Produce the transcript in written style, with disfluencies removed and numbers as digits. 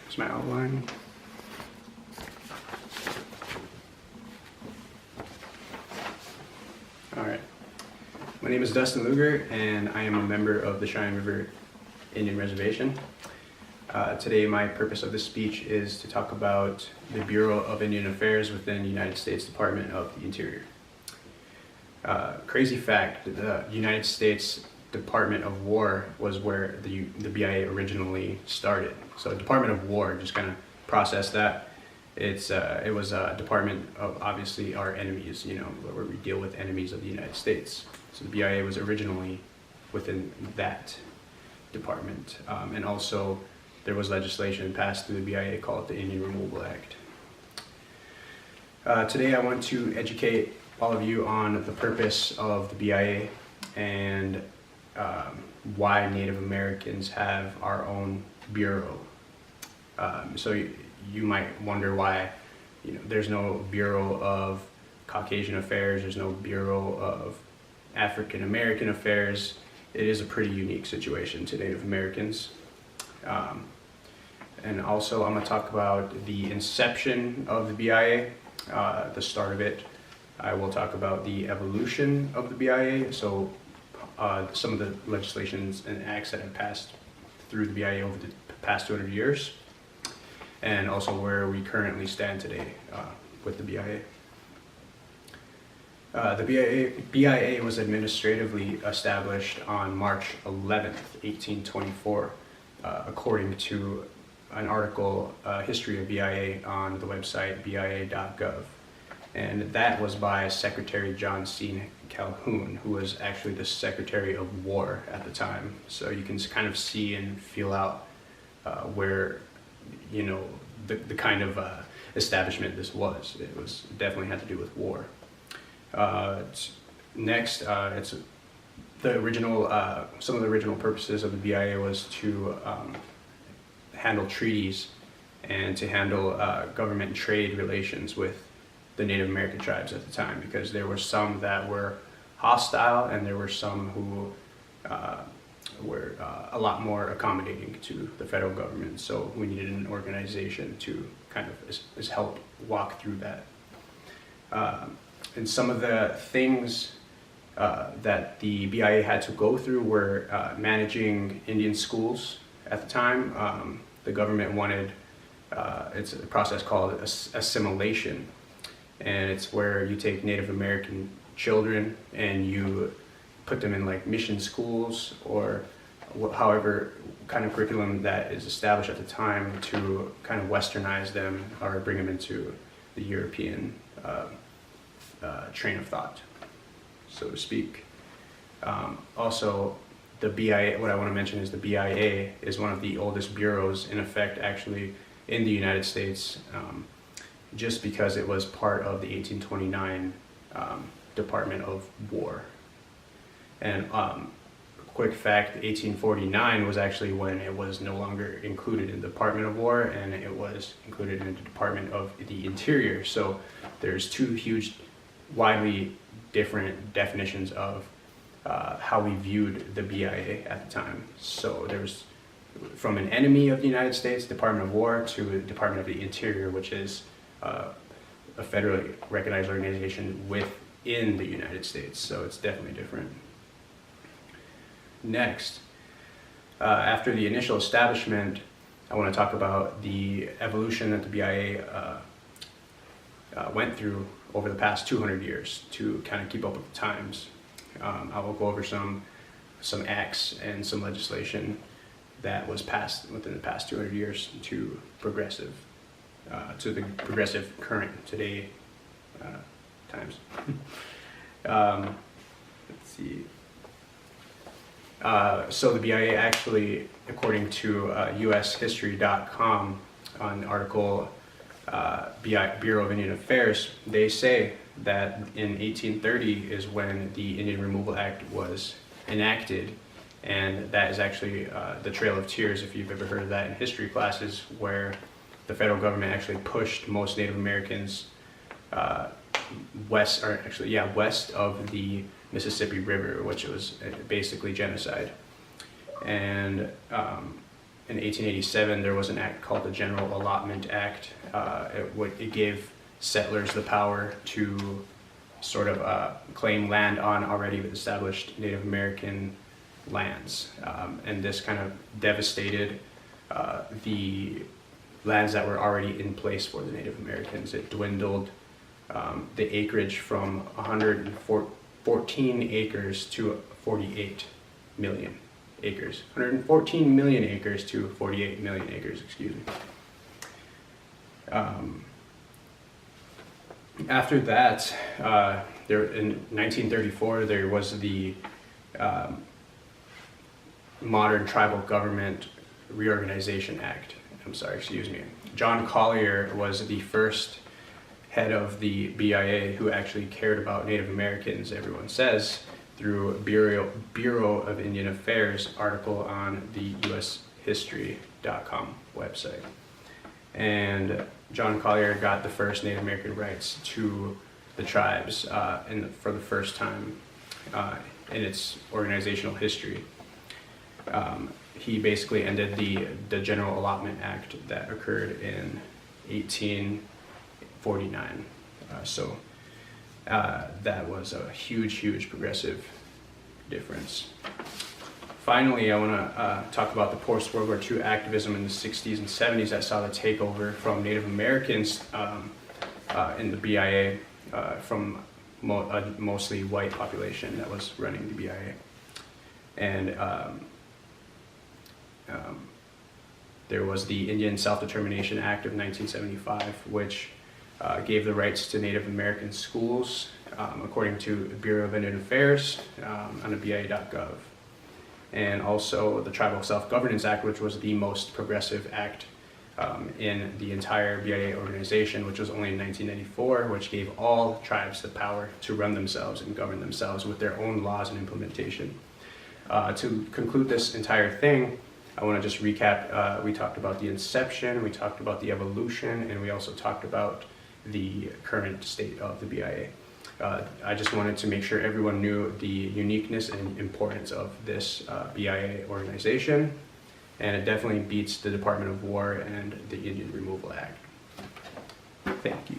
Here's my outline. Alright. My name is Dustin Luger, and I am a member of the Cheyenne River Indian Reservation. Today, my purpose of this speech is to talk about the Bureau of Indian Affairs within the United States Department of the Interior. Crazy fact, the United States Department of War was where the BIA originally started. So Department of War, just kind of process that. It was a department of obviously our enemies, where we deal with enemies of the United States. So the BIA was originally within that department. And also there was legislation passed through the BIA called the Indian Removal Act. Today I want to educate all of you on the purpose of the BIA and why Native Americans have our own bureau. So you might wonder why there's no Bureau of Caucasian Affairs, there's no Bureau of African American Affairs. It is a pretty unique situation to Native Americans. And also I'm going to talk about the inception of the BIA, the start of it. I will talk about the evolution of the BIA, so some of the legislations and acts that have passed through the BIA over the past 200 years, and also where we currently stand today with the BIA. The BIA was administratively established on March 11th, 1824, according to an article, History of BIA, on the website bia.gov. And that was by Secretary John C. Calhoun, who was actually the Secretary of War at the time. So you can kind of see and feel out where, the kind of establishment this was. It was definitely had to do with war. Next, it's the original. Some of the original purposes of the BIA was to handle treaties and to handle government and trade relations with the Native American tribes at the time, because there were some that were hostile and there were some who were a lot more accommodating to the federal government. So we needed an organization to kind of help walk through that. And some of the things that the BIA had to go through were managing Indian schools at the time. The government wanted, it's a process called assimilation. And it's where you take Native American children and you put them in like mission schools or however kind of curriculum that is established at the time to kind of westernize them or bring them into the European train of thought, so to speak. Also, the BIA, what I want to mention is the BIA is one of the oldest bureaus in effect actually in the United States. Just because it was part of the 1829 Department of War. And quick fact, 1849 was actually when it was no longer included in the Department of War and it was included in the Department of the Interior. So there's two huge, widely different definitions of how we viewed the BIA at the time. So there's from an enemy of the United States, Department of War, to the Department of the Interior, which is a federally recognized organization within the United States, so it's definitely different. Next, after the initial establishment, I want to talk about the evolution that the BIA went through over the past 200 years to kind of keep up with the times. I will go over some acts and some legislation that was passed within the past 200 years to the progressive current today times. Let's see. So the BIA actually, according to ushistory.com, on the article Bureau of Indian Affairs, they say that in 1830 is when the Indian Removal Act was enacted. And that is actually the Trail of Tears, if you've ever heard of that in history classes, where the federal government actually pushed most Native Americans west of the Mississippi River, which was basically genocide. And in 1887, there was an act called the General Allotment Act. It gave settlers the power to sort of claim land on already established Native American lands. And this kind of devastated the lands that were already in place for the Native Americans. It dwindled the acreage from 114 acres to 48 million acres. 114 million acres to 48 million acres, excuse me. After that, in 1934, there was the Modern Tribal Government Reorganization Act. John Collier was the first head of the BIA who actually cared about Native Americans, everyone says, through Bureau of Indian Affairs article on the ushistory.com website. And John Collier got the first Native American rights to the tribes for the first time in its organizational history. He basically ended the General Allotment Act that occurred in 1849. That was a huge progressive difference. Finally, I want to talk about the post-World War II activism in the 60s and 70s that saw the takeover from Native Americans in the BIA from a mostly white population that was running the BIA. And there was the Indian Self-Determination Act of 1975, which gave the rights to Native American schools, according to the Bureau of Indian Affairs on the BIA.gov. And also the Tribal Self-Governance Act, which was the most progressive act in the entire BIA organization, which was only in 1994, which gave all tribes the power to run themselves and govern themselves with their own laws and implementation. To conclude this entire thing, I want to just recap. We talked about the inception, we talked about the evolution, and we also talked about the current state of the BIA. I just wanted to make sure everyone knew the uniqueness and importance of this BIA organization, and it definitely beats the Department of War and the Indian Removal Act. Thank you.